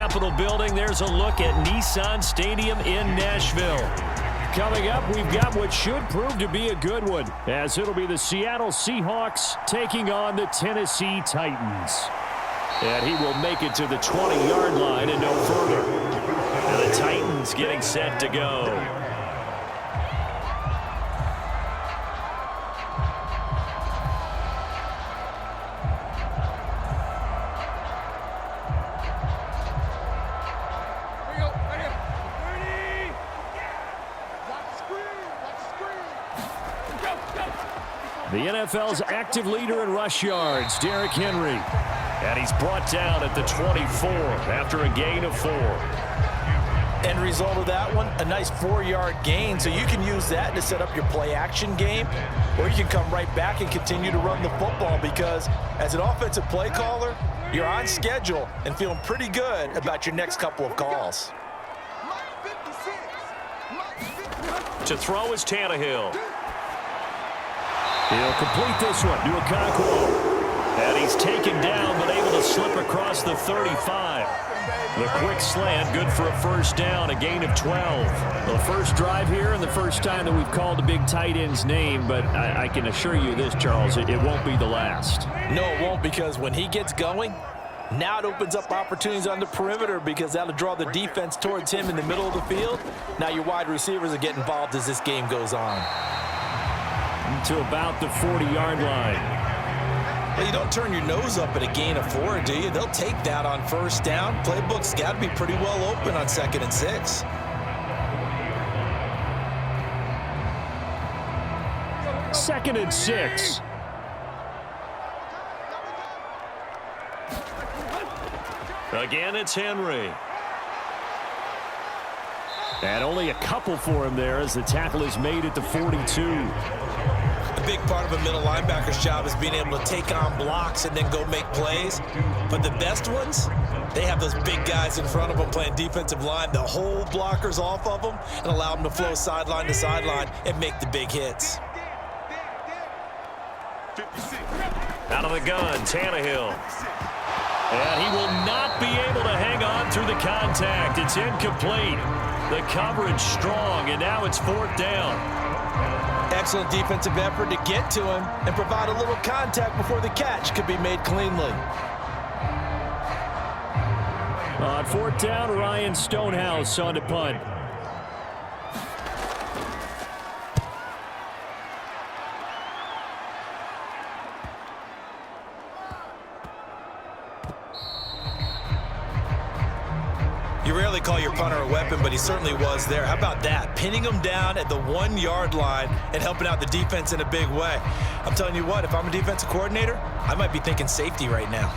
Capitol building, there's a look at Nissan Stadium in Nashville. Coming up, we've got what should prove to be a good one, as it'll be the Seattle Seahawks taking on the Tennessee Titans. And he will make it to the 20-yard line and no further. And the Titans getting set to go. The NFL's active leader in rush yards, Derrick Henry. And he's brought down at the 24 after a gain of 4. End result of that one, a nice 4-yard gain. So you can use that to set up your play-action game, or you can come right back and continue to run the football because as an offensive play caller, you're on schedule and feeling pretty good about your next couple of calls. To throw is Tannehill. He'll complete this one to Okonkwo. And he's taken down, but able to slip across the 35. The quick slant, good for a first down, a gain of 12. The first drive here and the first time that we've called a big tight end's name, but I can assure you this, Charles, it won't be the last. No, it won't, because when he gets going, now it opens up opportunities on the perimeter because that'll draw the defense towards him in the middle of the field. Now your wide receivers are getting involved as this game goes on. To about the 40-yard line. Well, you don't turn your nose up at a gain of 4, do you? They'll take that on first down. Playbook's got to be pretty well open on 2nd and 6. Second and 6. Again, it's Henry. And only a couple for him there as the tackle is made at the 42. A big part of a middle linebacker's job is being able to take on blocks and then go make plays. But the best ones, they have those big guys in front of them playing defensive line. They'll hold blockers off of them and allow them to flow sideline to sideline and make the big hits. Out of the gun, Tannehill. And he will not be able to hang on through the contact. It's incomplete. The coverage strong, and now it's 4th down. Excellent defensive effort to get to him and provide a little contact before the catch could be made cleanly. On 4th down, Ryan Stonehouse on to punt. You rarely call your punter a weapon, but he certainly was there. How about that? Pinning him down at the 1-yard line and helping out the defense in a big way. I'm telling you what, if I'm a defensive coordinator, I might be thinking safety right now.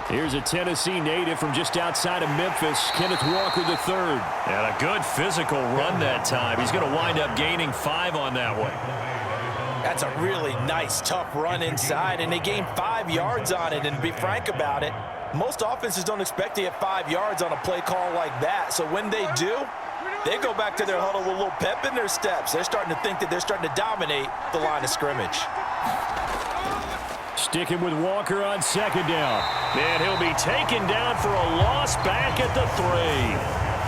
Here's a Tennessee native from just outside of Memphis, Kenneth Walker III. And a good physical run that time. He's going to wind up gaining 5 on that one. That's a really nice, tough run inside, and they gained 5 yards on it. And to be frank about it, most offenses don't expect to get 5 yards on a play call like that. So when they do, they go back to their huddle with a little pep in their steps. They're starting to think that they're starting to dominate the line of scrimmage. Sticking with Walker on 2nd down. And he'll be taken down for a loss back at the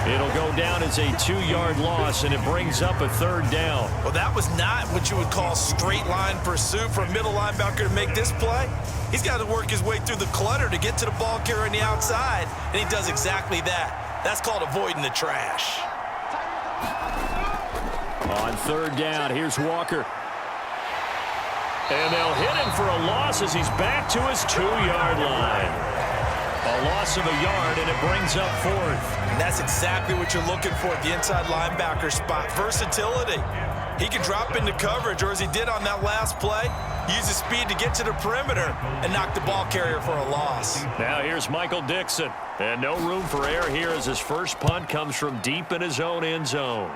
3. It'll go down as a 2-yard loss, and it brings up a 3rd down. Well, that was not what you would call straight line pursuit for a middle linebacker to make this play. He's got to work his way through the clutter to get to the ball carrier on the outside, and he does exactly that. That's called avoiding the trash. On 3rd down, here's Walker. And they'll hit him for a loss as he's back to his 2-yard line. A loss of a yard, and it brings up 4th. And that's exactly what you're looking for at the inside linebacker spot. Versatility. He can drop into coverage, or as he did on that last play, use his speed to get to the perimeter and knock the ball carrier for a loss. Now here's Michael Dixon. And no room for error here as his first punt comes from deep in his own end zone.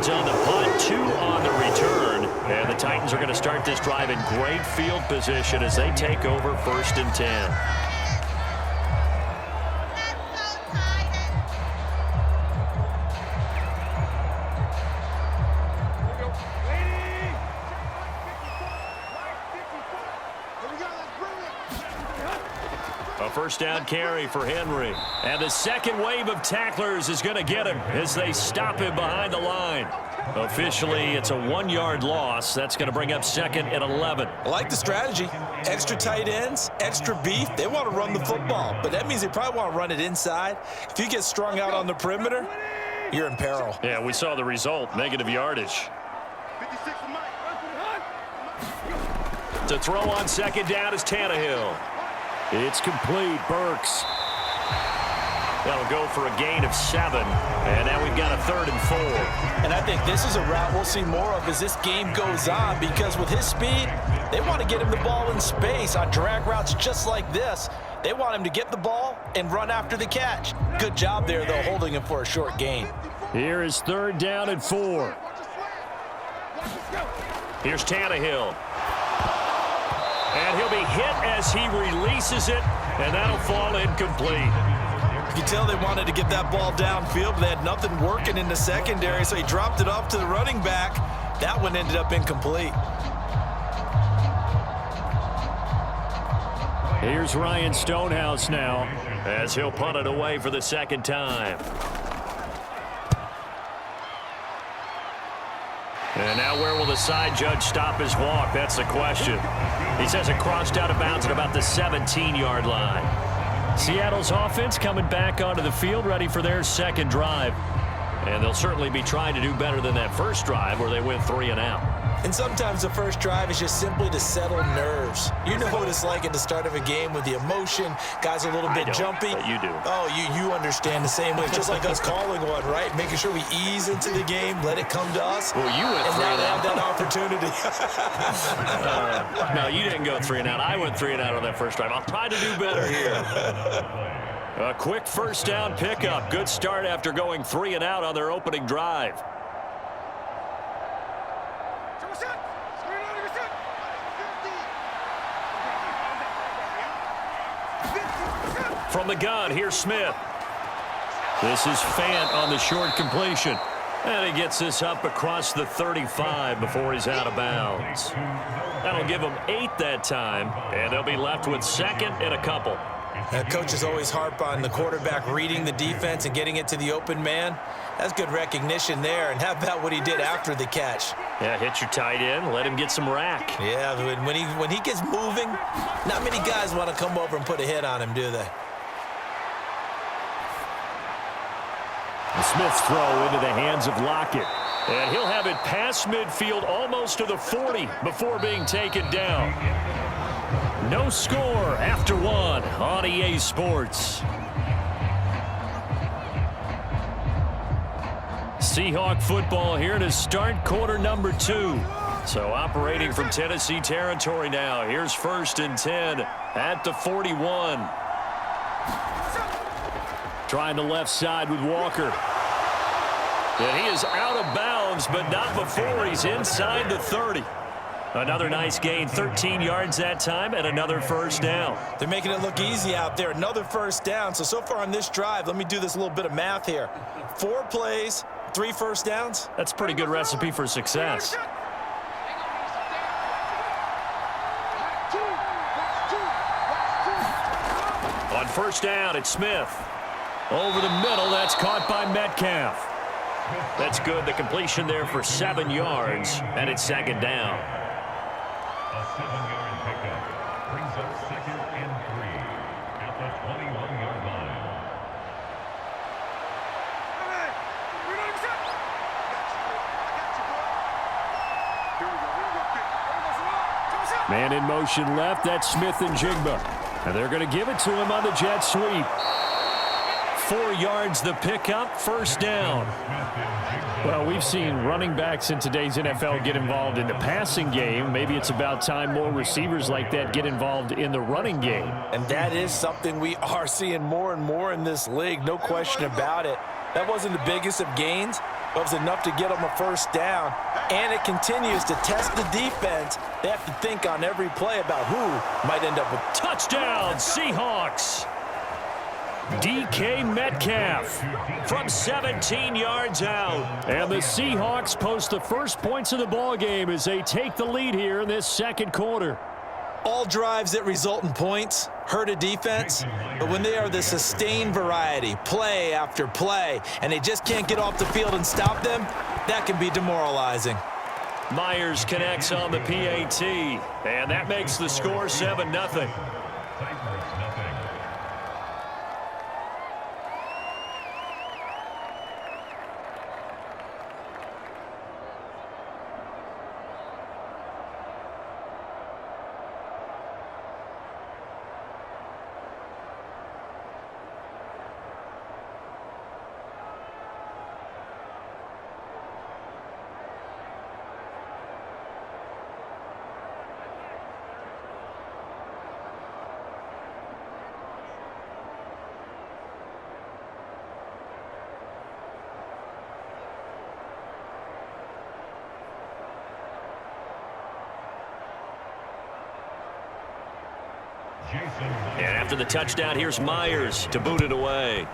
On the punt, 2 on the return. And the Titans are going to start this drive in great field position as they take over 1st and 10. A first down carry for Henry. And the second wave of tacklers is going to get him as they stop him behind the line. Officially, it's a 1-yard loss. That's going to bring up 2nd and 11. I like the strategy. Extra tight ends, extra beef. They want to run the football, but that means they probably want to run it inside. If you get strung out on the perimeter, you're in peril. Yeah, we saw the result, negative yardage. To throw on 2nd down is Tannehill. It's complete. Burks. That'll go for a gain of 7. And now we've got a 3rd and 4. And I think this is a route we'll see more of as this game goes on, because with his speed, they want to get him the ball in space on drag routes just like this. They want him to get the ball and run after the catch. Good job there, though, holding him for a short gain. Here is 3rd down and 4. Here's Tannehill. And he'll be hit as he releases it, and that'll fall incomplete. You can tell they wanted to get that ball downfield, but they had nothing working in the secondary, so he dropped it off to the running back. That one ended up incomplete. Here's Ryan Stonehouse now as he'll punt it away for the 2nd time. And now where will the side judge stop his walk? That's the question. He says it crossed out of bounds at about the 17-yard line. Seattle's offense coming back onto the field, ready for their 2nd drive. And they'll certainly be trying to do better than that first drive where they went 3 and out. And sometimes the first drive is just simply to settle nerves. You know what it's like at the start of a game with the emotion. Guys are a little bit jumpy. But you do. Oh, you understand the same way. It's just like us calling one, right? Making sure we ease into the game, let it come to us. Well, you went 3 and now and they out. have that opportunity. No, you didn't go 3 and out. I went 3 and out on that first drive. I'll try to do better here. A quick first down pickup. Good start after going 3 and out on their opening drive. From the gun, here's Smith. This is Fant on the short completion. And he gets this up across the 35 before he's out of bounds. That'll give them 8 that time, and they'll be left with 2nd and a couple. Coaches always harp on the quarterback reading the defense and getting it to the open man. That's good recognition there. And how about what he did after the catch? Yeah, hit your tight end, let him get some rack. Yeah, when he gets moving, not many guys want to come over and put a hit on him, do they? Smith's throw into the hands of Lockett. And he'll have it past midfield almost to the 40 before being taken down. No score after 1 on EA Sports. Seahawk football here to start quarter number 2. So operating from Tennessee territory now. Here's 1st and 10 at the 41. Trying the left side with Walker. And he is out of bounds, but not before he's inside the 30. Another nice gain, 13 yards that time, and another first down. They're making it look easy out there. Another first down. So far on this drive, let me do this little bit of math here. 4 plays, 3 first downs. That's a pretty good recipe for success. On first down, it's Smith. Over the middle, that's caught by Metcalf. That's good. The completion there for 7 yards, and it's 2nd down. A 7-yard pickup brings up 2nd and 3 at the 21-yard line. Man in motion left. That's Smith and Jigba. And they're going to give it to him on the jet sweep. 4 yards the pickup, first down. Well, we've seen running backs in today's NFL get involved in the passing game. Maybe it's about time more receivers like that get involved in the running game. And that is something we are seeing more and more in this league, no question about it. That wasn't the biggest of gains, It was enough to get them a first down, and it continues to test the defense. They have to think on every play about who might end up with. Touchdown, Seahawks. DK Metcalf from 17 yards out. And the Seahawks post the first points of the ball game as they take the lead here in this second quarter. All drives that result in points hurt a defense, but when they are the sustained variety, play after play, and they just can't get off the field and stop them, that can be demoralizing. Myers connects on the PAT, and that makes the score 7-0. And after the touchdown, here's Myers to boot it away.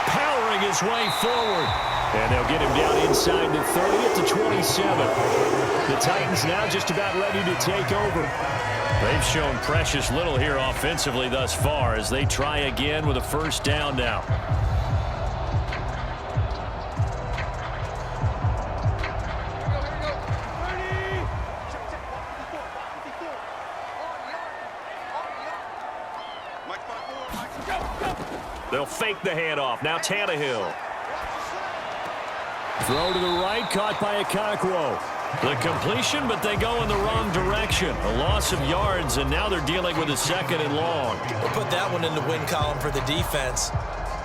Powering his way forward. And they'll get him down inside the 30 at the 27. The Titans now just about ready to take over. They've shown precious little here offensively thus far as they try again with a first down now. They'll fake the handoff. Now Tannehill. Throw to the right, caught by Okonkwo. The completion, but they go in the wrong direction. A loss of yards, and now they're dealing with a second and long. We'll put that one in the win column for the defense.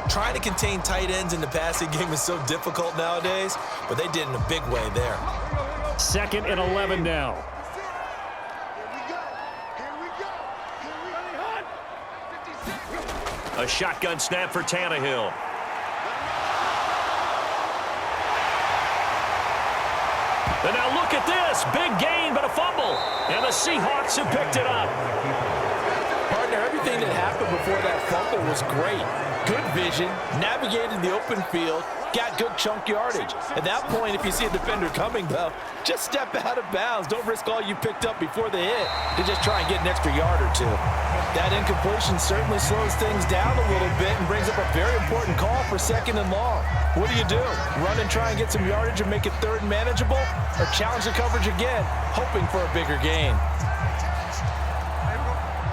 Trying to contain tight ends in the passing game is so difficult nowadays, but they did in a big way there. 2nd and 11 now. A shotgun snap for Tannehill. And now look at this. Big gain, but a fumble. And the Seahawks have picked it up. Partner, everything that happened before that fumble was great. Good vision, navigated the open field, got good chunk yardage. At that point, if you see a defender coming, though, just step out of bounds. Don't risk all you picked up before the hit to just try and get an extra yard or two. That incompletion certainly slows things down a little bit and brings up a very important call for 2nd and long. What do? Run and try and get some yardage and make it 3rd and manageable? Or challenge the coverage again, hoping for a bigger gain?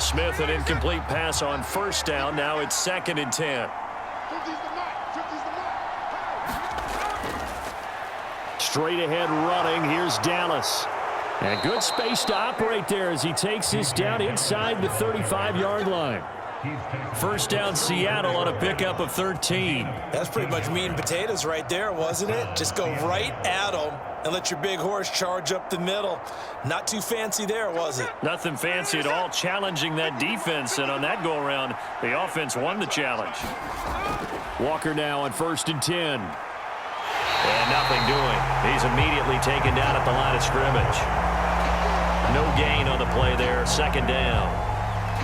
Smith, an incomplete pass on first down. Now it's 2nd and 10. Straight ahead running. Here's Dallas. And good space to operate there as he takes this down inside the 35-yard line. First down Seattle on a pickup of 13. That's pretty much meat and potatoes right there, wasn't it? Just go right at them and let your big horse charge up the middle. Not too fancy there, was it? Nothing fancy at all, challenging that defense. And on that go-around, the offense won the challenge. Walker now on 1st and 10. And nothing doing. He's immediately taken down at the line of scrimmage. No gain on the play there. 2nd down.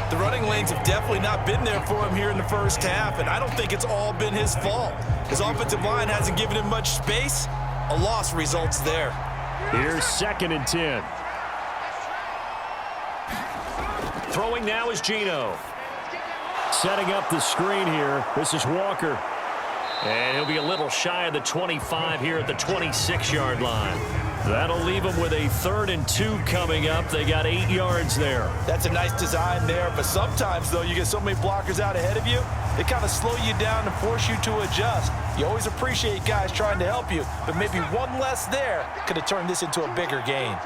The running lanes have definitely not been there for him here in the first half, and I don't think it's all been his fault. His offensive line hasn't given him much space. A loss results there. Here's 2nd and 10. Throwing now is Geno. Setting up the screen here. This is Walker. And he'll be a little shy of the 25 here at the 26-yard line. That'll leave them with a 3rd and 2 coming up. They got 8 yards there. That's a nice design there, but sometimes, though, you get so many blockers out ahead of you, they kind of slow you down and force you to adjust. You always appreciate guys trying to help you, but maybe one less there could have turned this into a bigger gain.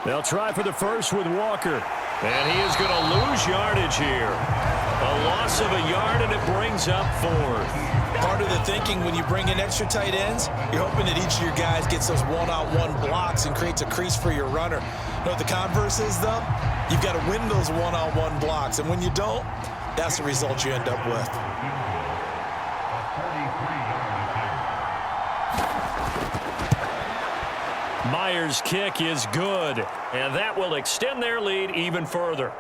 They'll try for the first with Walker. And he is going to lose yardage here. A loss of a yard, and it brings up 4th. Part of the thinking when you bring in extra tight ends, you're hoping that each of your guys gets those one-on-one blocks and creates a crease for your runner. You know what the converse is, though? You've got to win those one-on-one blocks, and when you don't, that's the result you end up with. Myers' kick is good, and that will extend their lead even further.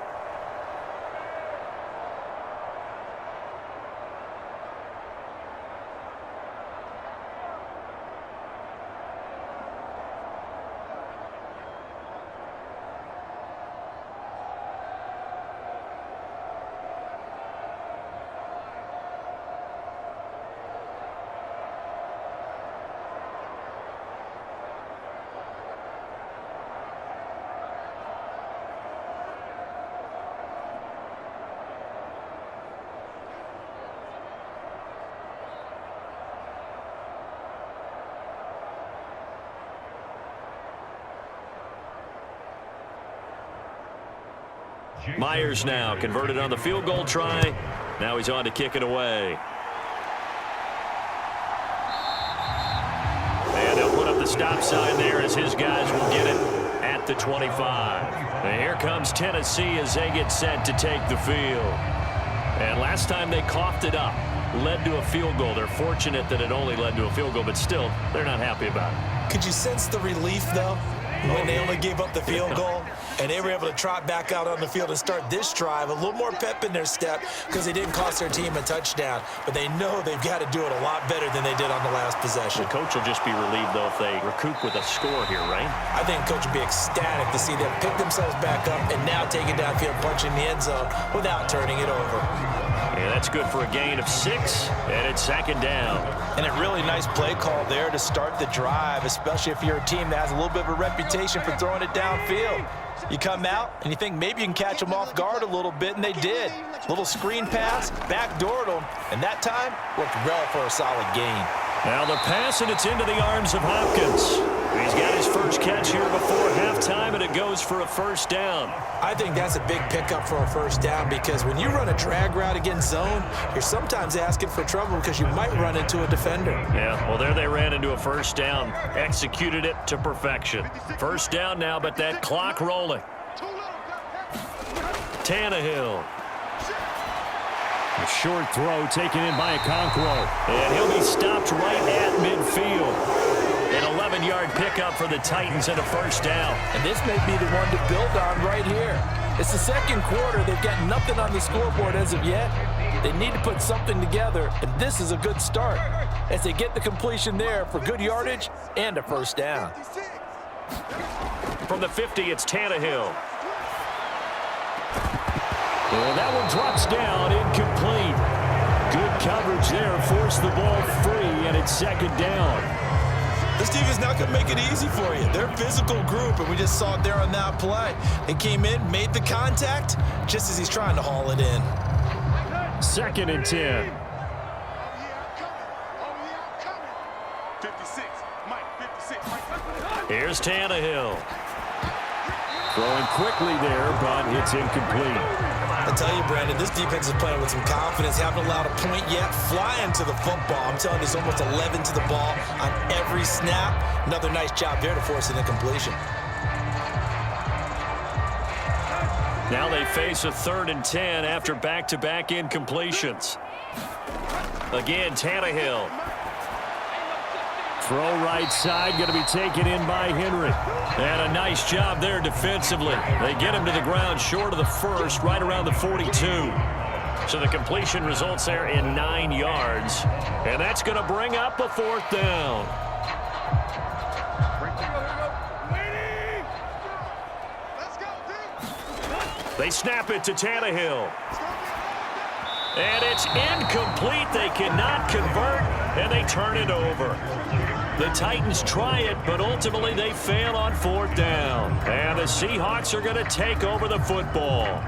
Myers now converted on the field goal try. Now he's on to kick it away. And they'll put up the stop sign there as his guys will get it at the 25. And here comes Tennessee as they get set to take the field. And last time they coughed it up, led to a field goal. They're fortunate that it only led to a field goal, but still, they're not happy about it. Could you sense the relief, though, when they only gave up the field goal and they were able to trot back out on the field and start this drive? A little more pep in their step because they didn't cost their team a touchdown, but they know they've got to do it a lot better than they did on the last possession. The coach will just be relieved, though, if they recoup with a score here, right? I think the coach would be ecstatic to see them pick themselves back up and now take it downfield, punching the end zone without turning it over. Yeah, that's good for a gain of 6, and it's second down. And a really nice play call there to start the drive, especially if you're a team that has a little bit of a reputation for throwing it downfield. You come out and you think maybe you can catch them off guard a little bit, and they did. Little screen pass, backdoored them, and that time worked well for a solid gain. Now the pass, and it's into the arms of Hopkins. He's got his first catch here before halftime, and it goes for a first down. I think that's a big pickup for a first down because when you run a drag route against zone, you're sometimes asking for trouble because you might run into a defender. Yeah, well, there they ran into a first down. Executed it to perfection. First down now, but that clock rolling. Tannehill. A short throw taken in by Okonkwo. And he'll be stopped right at midfield. An 11-yard pickup for the Titans and a first down. And this may be the one to build on right here. It's the second quarter. They've got nothing on the scoreboard as of yet. They need to put something together, and this is a good start as they get the completion there for good yardage and a first down. From the 50, it's Tannehill. Well, that one drops down, incomplete. Good coverage there, forced the ball free, and it's second down. This team is not going to make it easy for you. They're a physical group, and we just saw it there on that play. They came in, made the contact, just as he's trying to haul it in. Second and 10. 56. Here's Tannehill. Throwing quickly there, but it's incomplete. I tell you, Brandon, this defense is playing with some confidence. Haven't allowed a point yet. Flying to the football. I'm telling you, it's almost 11 to the ball on every snap. Another nice job there to force an incompletion. Now they face a 3rd and 10 after back-to-back incompletions. Again, Tannehill. Throw right side, going to be taken in by Henry. And a nice job there defensively. They get him to the ground short of the first, right around the 42. So the completion results there in 9 yards. And that's going to bring up a 4th down. They snap it to Tannehill. And it's incomplete. They cannot convert, and they turn it over. The Titans try it, but ultimately they fail on 4th down. And the Seahawks are going to take over the football.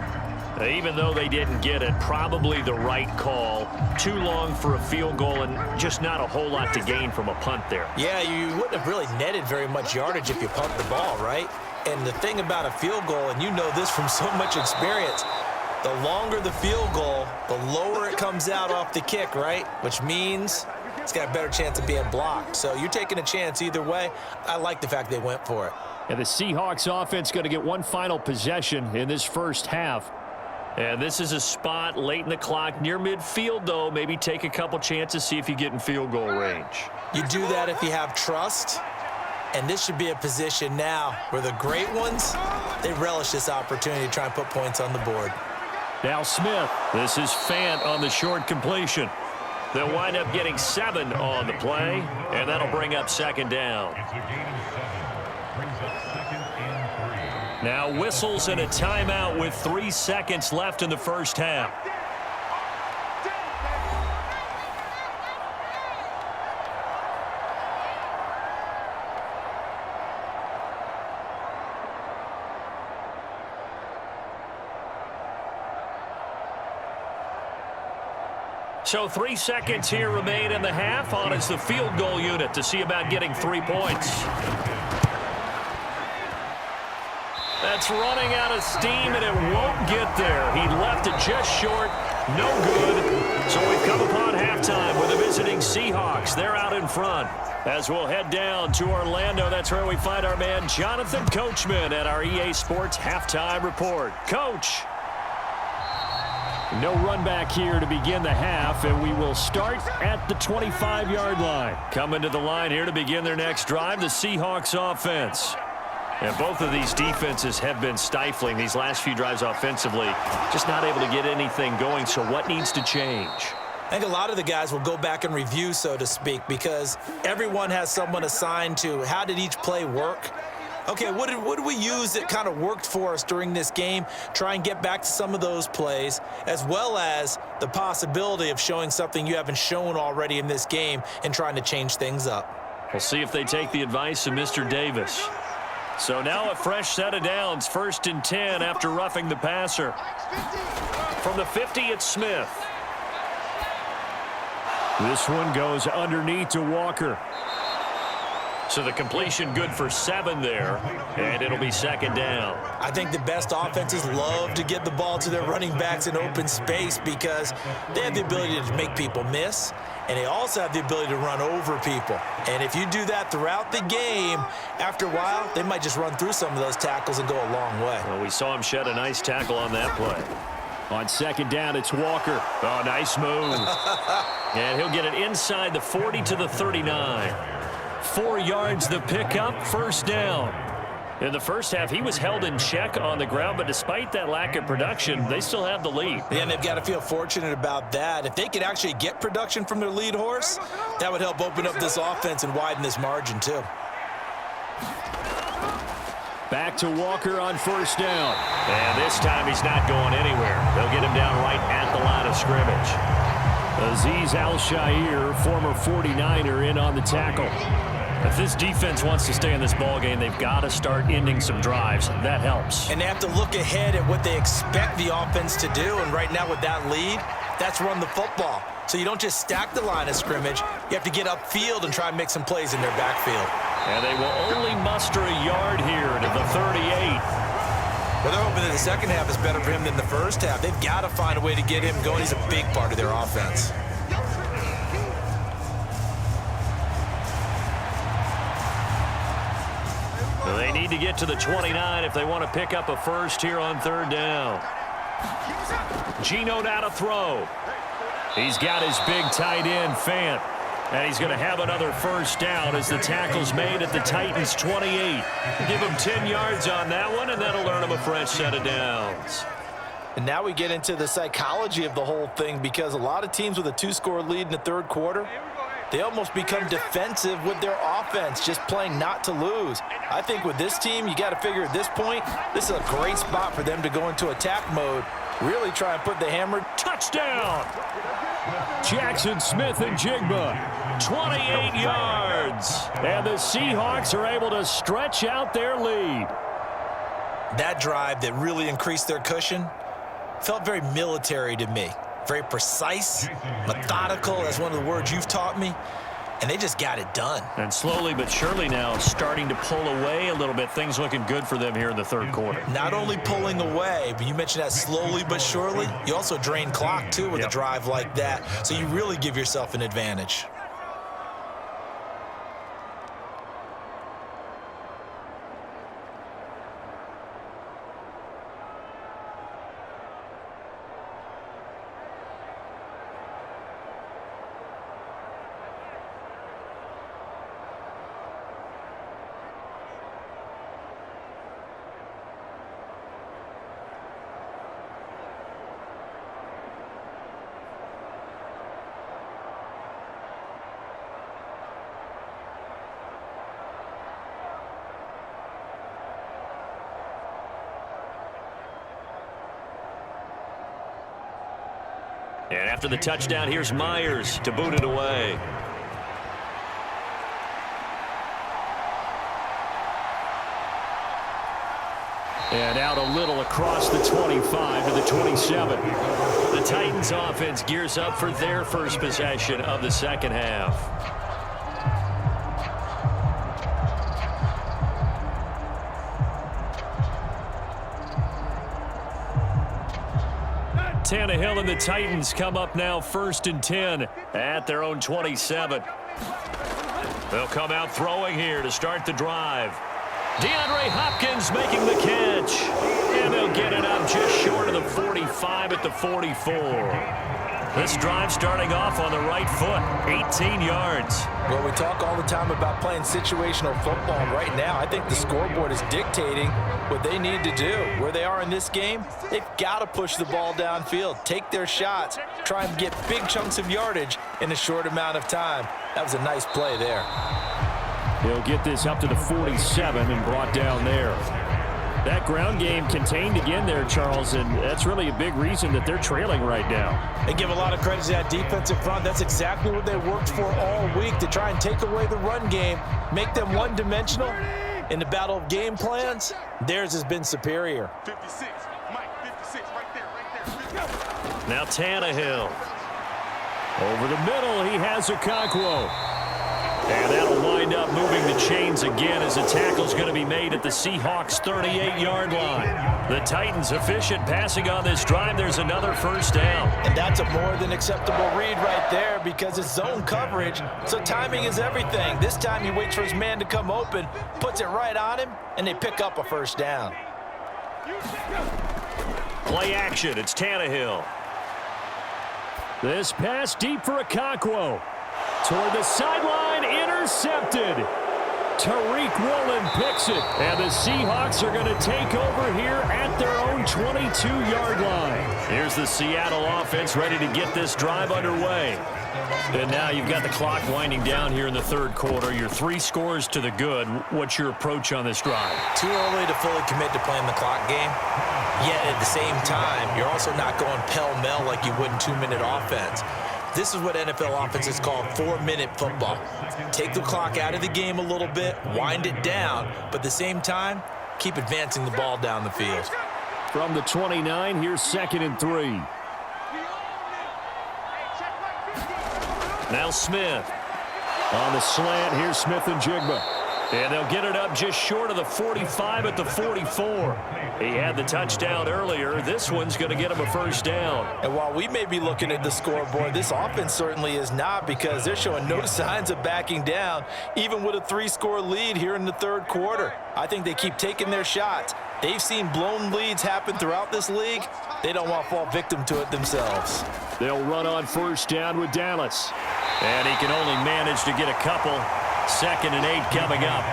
Even though they didn't get it, probably the right call. Too long for a field goal and just not a whole lot to gain from a punt there. Yeah, you wouldn't have really netted very much yardage if you pumped the ball, right? And the thing about a field goal, and you know this from so much experience, the longer the field goal, the lower it comes out off the kick, right? Which means it's got a better chance of being blocked. So you're taking a chance either way. I like the fact they went for it. And the Seahawks offense going to get one final possession in this first half. And this is a spot late in the clock near midfield, though. Maybe take a couple chances, see if you get in field goal range. You do that if you have trust. And this should be a position now where the great ones, they relish this opportunity to try and put points on the board. Now Smith. This is Fant on the short completion. They'll wind up getting 7 on the play, and that'll bring up second down. It's a gain of 7. Brings up second and 3. Now whistles and a timeout with 3 seconds left in the first half. So 3 seconds here remain in the half. On is the field goal unit to see about getting 3 points. That's running out of steam, and it won't get there. He left it just short. No good. So we've come upon halftime with the visiting Seahawks. They're out in front. As we'll head down to Orlando, that's where we find our man Jonathan Coachman at our EA Sports Halftime Report. Coach. No run back here to begin the half, and we will start at the 25-yard line. Coming to the line here to begin their next drive, the Seahawks offense. And both of these defenses have been stifling these last few drives offensively. Just not able to get anything going, so what needs to change? I think a lot of the guys will go back and review, so to speak, because everyone has someone assigned to how did each play work. Okay, what did we use that kind of worked for us during this game? Try and get back to some of those plays, as well as the possibility of showing something you haven't shown already in this game and trying to change things up. We'll see if they take the advice of Mr. Davis. So now a fresh set of downs, 1st and 10 after roughing the passer. From the 50, it's Smith. This one goes underneath to Walker. So the completion good for 7 there, and it'll be second down. I think the best offenses love to get the ball to their running backs in open space because they have the ability to make people miss, and they also have the ability to run over people. And if you do that throughout the game, after a while, they might just run through some of those tackles and go a long way. Well, we saw him shed a nice tackle on that play. On second down, it's Walker. Oh, nice move. And he'll get it inside the 40 to the 39. 4 yards the pickup, first down. In the first half, he was held in check on the ground, but despite that lack of production, they still have the lead. Yeah, and they've got to feel fortunate about that. If they could actually get production from their lead horse, that would help open up this offense and widen this margin too. Back to Walker on first down. And this time he's not going anywhere. They'll get him down right at the line of scrimmage. Azeez Al-Shaair, former 49er, in on the tackle. If this defense wants to stay in this ballgame, they've got to start ending some drives. That helps. And they have to look ahead at what they expect the offense to do. And right now with that lead, that's run the football. So you don't just stack the line of scrimmage. You have to get upfield and try and make some plays in their backfield. And they will only muster a yard here to the 38. Well, they're hoping that the second half is better for him than the first half. They've got to find a way to get him going. He's a big part of their offense. So they need to get to the 29 if they want to pick up a first here on third down. Geno now to throw. He's got his big tight end, Fant. And he's going to have another first down as the tackle's made at the Titans' 28. Give him 10 yards on that one, and that'll earn him a fresh set of downs. And now we get into the psychology of the whole thing, because a lot of teams with a 2-score lead in the third quarter, they almost become defensive with their offense, just playing not to lose. I think with this team, you got to figure at this point, this is a great spot for them to go into attack mode, really try and put the hammer. Touchdown! Jackson Smith and Jigba. 28 yards. And the Seahawks are able to stretch out their lead. That drive that really increased their cushion felt very military to me. Very precise, methodical, that's one of the words you've taught me. And they just got it done. And slowly but surely now starting to pull away a little bit. Things looking good for them here in the third quarter. Not only pulling away, but you mentioned that slowly but surely. You also drain clock, too, with a drive like that. So you really give yourself an advantage. And after the touchdown, here's Myers to boot it away. And out a little across the 25 to the 27. The Titans offense gears up for their first possession of the second half. Tannehill and the Titans come up now 1st and 10 at their own 27. They'll come out throwing here to start the drive. DeAndre Hopkins making the catch. And they'll get it up just short of the 45 at the 44. This drive starting off on the right foot, 18 yards. Well, we talk all the time about playing situational football. Right now, I think the scoreboard is dictating what they need to do. Where they are in this game, they've got to push the ball downfield, take their shots, try and get big chunks of yardage in a short amount of time. That was a nice play there. He'll get this up to the 47 and brought down there. That ground game contained again there, Charles, and that's really a big reason that they're trailing right now. They give a lot of credit to that defensive front. That's exactly what they worked for all week, to try and take away the run game, make them one-dimensional. In the battle of game plans, theirs has been superior. 56, Mike, 56, right there. Now Tannehill. Over the middle, he has Okonkwo. And that'll wind up moving the chains again as the tackle's going to be made at the Seahawks' 38-yard line. The Titans efficient passing on this drive. There's another first down. And that's a more than acceptable read right there because it's zone coverage, so timing is everything. This time he waits for his man to come open, puts it right on him, and they pick up a first down. Play action. It's Tannehill. This pass deep for Okonkwo. Toward the sideline, intercepted. Tariq Woolen picks it. And the Seahawks are going to take over here at their own 22-yard line. Here's the Seattle offense ready to get this drive underway. And now you've got the clock winding down here in the third quarter. You're 3 scores to the good. What's your approach on this drive? Too early to fully commit to playing the clock game. Yet at the same time, you're also not going pell-mell like you would in 2-minute offense. This is what NFL offenses call 4-minute football. Take the clock out of the game a little bit, wind it down, but at the same time, keep advancing the ball down the field. From the 29, here's 2nd and 3. Now Smith. On the slant, here's Smith and Jigba. And they'll get it up just short of the 45 at the 44. He had the touchdown earlier. This one's going to get him a first down. And while we may be looking at the scoreboard, this offense certainly is not, because they're showing no signs of backing down, even with a 3-score lead here in the third quarter. I think they keep taking their shots. They've seen blown leads happen throughout this league. They don't want to fall victim to it themselves. They'll run on first down with Dallas. And he can only manage to get a couple. 2nd and 8 coming up.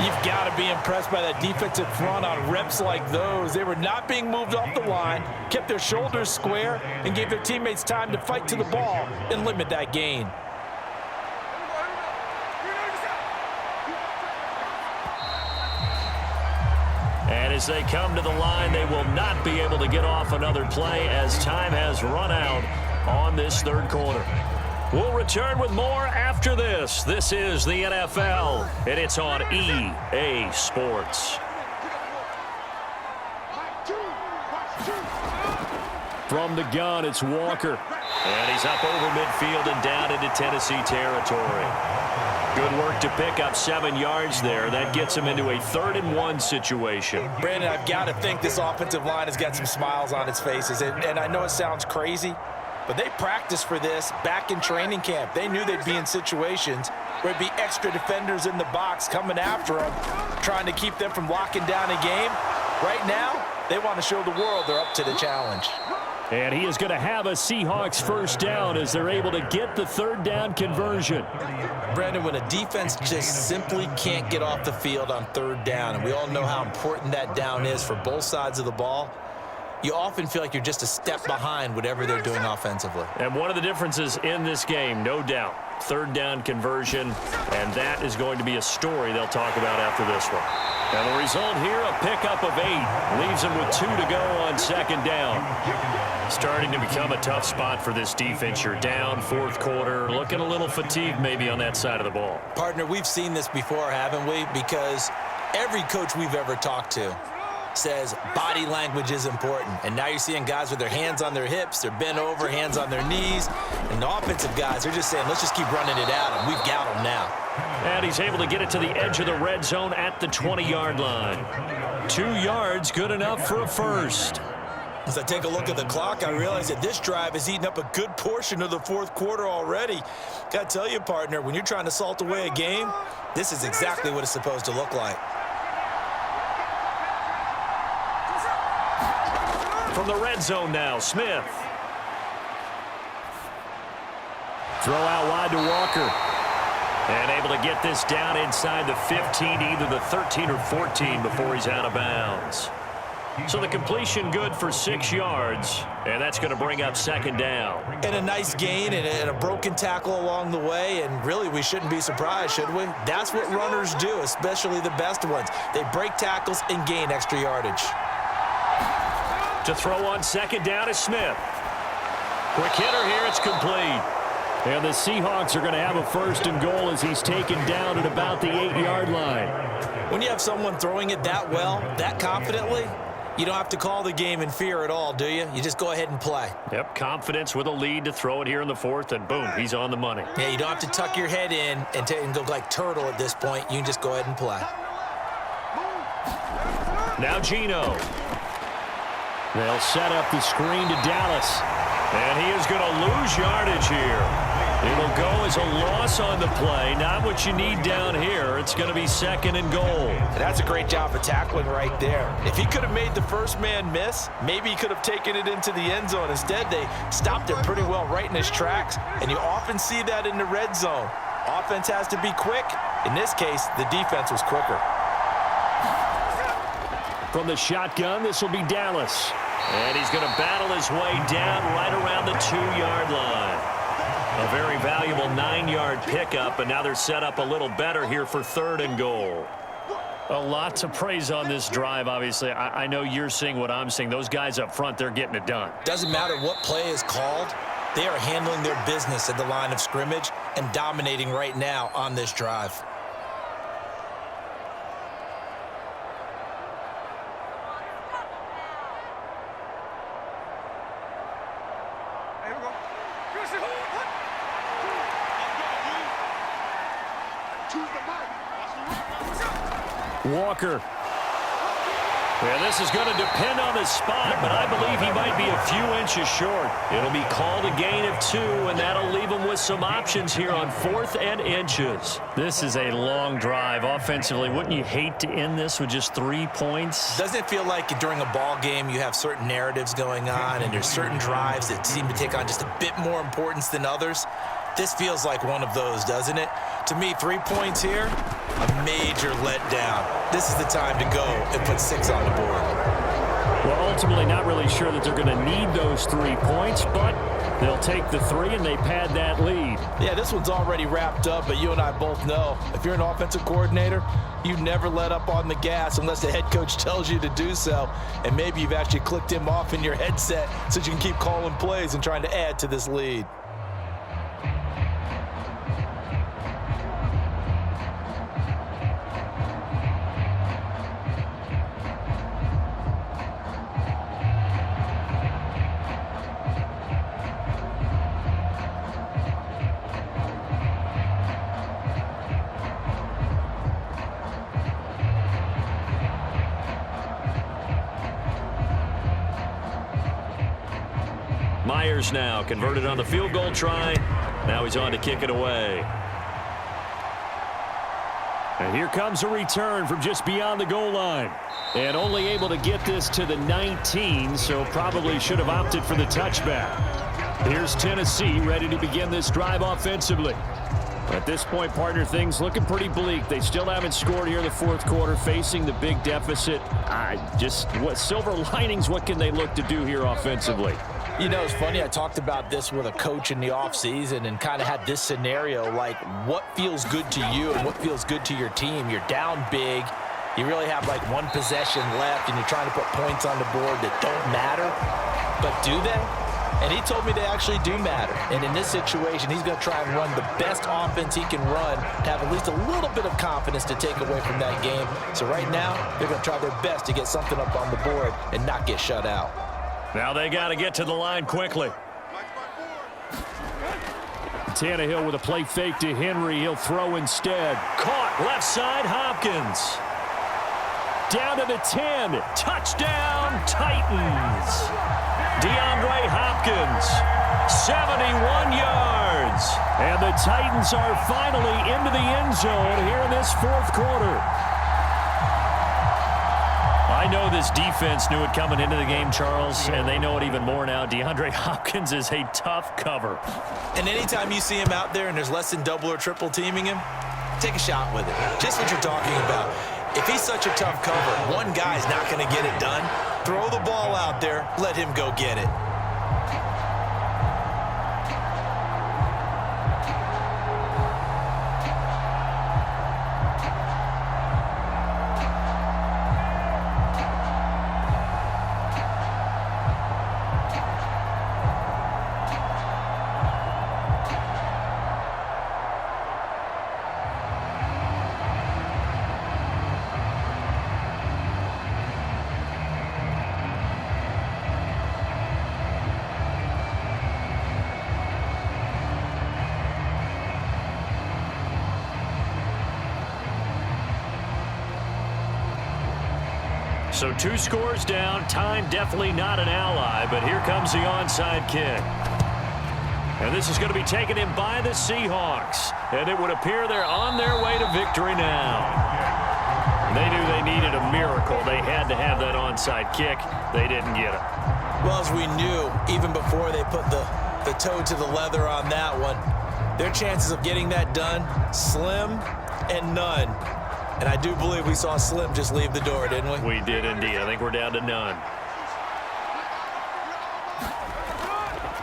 You've got to be impressed by that defensive front on reps like those. They were not being moved off the line, kept their shoulders square, and gave their teammates time to fight to the ball and limit that gain. And as they come to the line, they will not be able to get off another play as time has run out on this third quarter. We'll return with more after this. This is the NFL, and it's on EA Sports. From the gun, it's Walker. And he's up over midfield and down into Tennessee territory. Good work to pick up 7 yards there. That gets him into a 3rd and 1 situation. Brandon, I've got to think this offensive line has got some smiles on its faces. And I know it sounds crazy, but they practiced for this back in training camp. They knew they'd be in situations where it'd be extra defenders in the box coming after them, trying to keep them from locking down a game. Right now, they want to show the world they're up to the challenge. And he is going to have a Seahawks first down as they're able to get the 3rd down conversion. Brandon, when a defense just simply can't get off the field on 3rd down, and we all know how important that down is for both sides of the ball, you often feel like you're just a step behind whatever they're doing offensively. And one of the differences in this game, no doubt, third down conversion, and that is going to be a story they'll talk about after this one. And the result here, a pickup of 8. Leaves them with 2 to go on second down. Starting to become a tough spot for this defense. You're down fourth quarter, looking a little fatigued maybe on that side of the ball. Partner, we've seen this before, haven't we? Because every coach we've ever talked to says body language is important. And now you're seeing guys with their hands on their hips, they're bent over, hands on their knees. And the offensive guys, they're just saying, let's just keep running it at them. We've got them now. And he's able to get it to the edge of the red zone at the 20-yard line. 2 yards, good enough for a first. As I take a look at the clock, I realize that this drive has eaten up a good portion of the fourth quarter already. Got to tell you, partner, when you're trying to salt away a game, this is exactly what it's supposed to look like. From the red zone now, Smith. Throw out wide to Walker. And able to get this down inside the 15, either the 13 or 14 before he's out of bounds. So the completion good for 6 yards, and that's going to bring up second down. And a nice gain and a broken tackle along the way, and really we shouldn't be surprised, should we? That's what runners do, especially the best ones. They break tackles and gain extra yardage. To throw on second down is Smith. Quick hitter here, it's complete. And the Seahawks are going to have a first and goal as he's taken down at about the 8-yard line. When you have someone throwing it that well, that confidently, you don't have to call the game in fear at all, do you? You just go ahead and play. Yep, confidence with a lead to throw it here in the fourth, and boom, he's on the money. Yeah, you don't have to tuck your head in and look like turtle at this point. You can just go ahead and play. Now Geno. They'll set up the screen to Dallas. And he is going to lose yardage here. It'll go as a loss on the play. Not what you need down here. It's going to be second and goal. And that's a great job of tackling right there. If he could have made the first man miss, maybe he could have taken it into the end zone. Instead, they stopped it pretty well right in his tracks. And you often see that in the red zone. Offense has to be quick. In this case, the defense was quicker. From the shotgun, this will be Dallas. And he's going to battle his way down right around the 2-yard line. A very valuable 9-yard pickup, and now they're set up a little better here for third and goal. A lot to praise on this drive, obviously. I know you're seeing what I'm seeing. Those guys up front, they're getting it done. Doesn't matter what play is called. They are handling their business at the line of scrimmage and dominating right now on this drive. Walker. Yeah, this is going to depend on the spot, but I believe he might be a few inches short. It'll be called a gain of 2, and that'll leave him with some options here on 4th and inches. This is a long drive offensively. Wouldn't you hate to end this with just 3 points? Doesn't it feel like during a ball game you have certain narratives going on and there's certain drives that seem to take on just a bit more importance than others? This feels like one of those, doesn't it? To me, 3 points here, a major letdown. This is the time to go and put 6 on the board. Well, ultimately not really sure that they're going to need those 3 points, but they'll take the 3 and they pad that lead. Yeah, this one's already wrapped up, but you and I both know if you're an offensive coordinator, you never let up on the gas unless the head coach tells you to do so. And maybe you've actually clicked him off in your headset so you can keep calling plays and trying to add to this lead. Myers now converted on the field goal try. Now he's on to kick it away. And here comes a return from just beyond the goal line. And only able to get this to the 19, so probably should have opted for the touchback. Here's Tennessee ready to begin this drive offensively. At this point, partner, things looking pretty bleak. They still haven't scored here in the fourth quarter, facing the big deficit. What silver linings, what can they look to do here offensively? You know, it's funny. I talked about this with a coach in the offseason and kind of had this scenario, like what feels good to you and what feels good to your team. You're down big. You really have like one possession left, and you're trying to put points on the board that don't matter. But do they? And he told me they actually do matter. And in this situation, he's going to try and run the best offense he can run to have at least a little bit of confidence to take away from that game. So right now, they're going to try their best to get something up on the board and not get shut out. Now they got to get to the line quickly. Tannehill with a play fake to Henry. He'll throw instead. Caught left side, Hopkins. Down to the 10. Touchdown, Titans. DeAndre Hopkins, 71 yards. And the Titans are finally into the end zone here in this fourth quarter. I know this defense knew it coming into the game, Charles, and they know it even more now. DeAndre Hopkins is a tough cover. And anytime you see him out there and there's less than double or triple teaming him, take a shot with it. Just what you're talking about. If he's such a tough cover, one guy's not going to get it done. Throw the ball out there. Let him go get it. So 2 scores down. Time definitely not an ally, but here comes the onside kick. And this is going to be taken in by the Seahawks. And it would appear they're on their way to victory now. They knew they needed a miracle. They had to have that onside kick. They didn't get it. Well, as we knew, even before they put the toe to the leather on that one, their chances of getting that done, slim and none. And I do believe we saw Slim just leave the door, didn't we? We did indeed. I think we're down to none.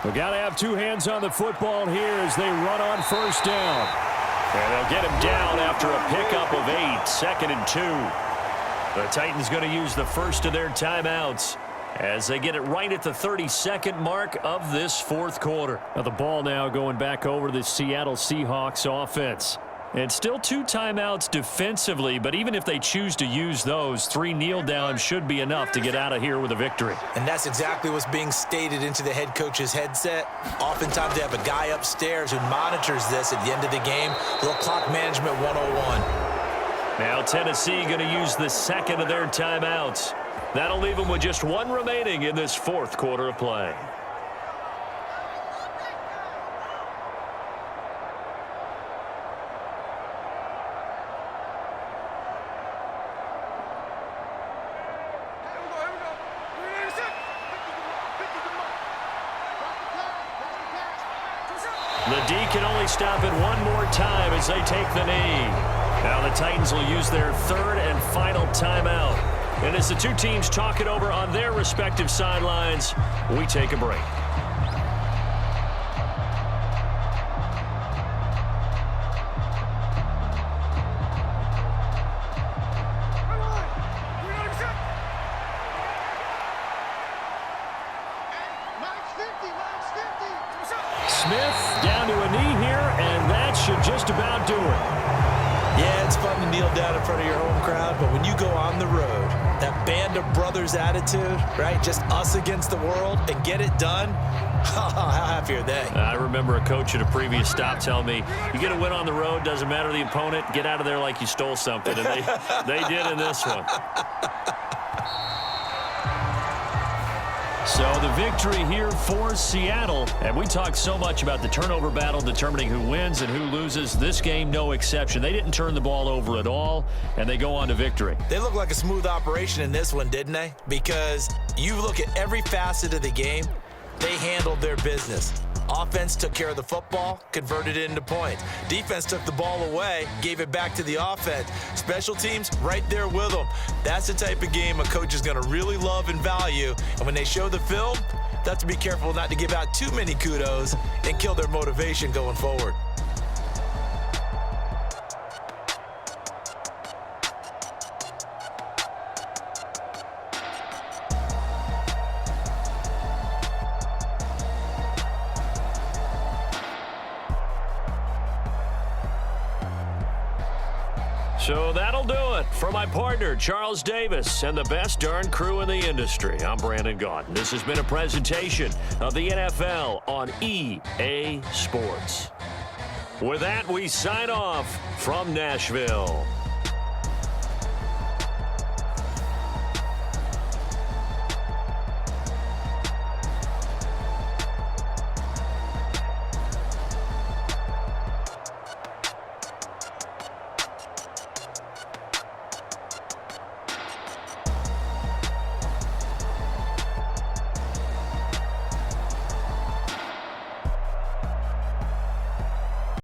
We got to have 2 hands on the football here as they run on first down. And they'll get him down after a pickup of 8, 2nd and 2. The Titans going to use the first of their timeouts as they get it right at the 32nd mark of this fourth quarter. Now the ball now going back over to the Seattle Seahawks offense. And still 2 timeouts defensively, but even if they choose to use those, 3 kneel downs should be enough to get out of here with a victory. And that's exactly what's being stated into the head coach's headset. Oftentimes they have a guy upstairs who monitors this at the end of the game. Little clock management 101. Now Tennessee going to use the second of their timeouts. That'll leave them with just 1 remaining in this fourth quarter of play. The D can only stop it 1 more time as they take the knee. Now the Titans will use their 3rd and final timeout. And as the 2 teams talk it over on their respective sidelines, we take a break. Smith down to a knee here, and that should just about do it. Yeah, it's fun to kneel down in front of your home crowd, but when you go on the road, that band of brothers attitude, right? Just us against the world and get it done. How happy are they? I remember a coach at a previous stop telling me, you get a win on the road, doesn't matter the opponent, get out of there like you stole something. And they did in this one. So the victory here for Seattle. And we talked so much about the turnover battle determining who wins and who loses. This game, no exception. They didn't turn the ball over at all, and they go on to victory. They look like a smooth operation in this one, didn't they? Because you look at every facet of the game, they handled their business. Offense took care of the football, converted it into points. Defense took the ball away, gave it back to the offense. Special teams, right there with them. That's the type of game a coach is going to really love and value. And when they show the film, they have to be careful not to give out too many kudos and kill their motivation going forward. So that'll do it. For my partner, Charles Davis, and the best darn crew in the industry, I'm Brandon Gaudin. This has been a presentation of the NFL on EA Sports. With that, we sign off from Nashville.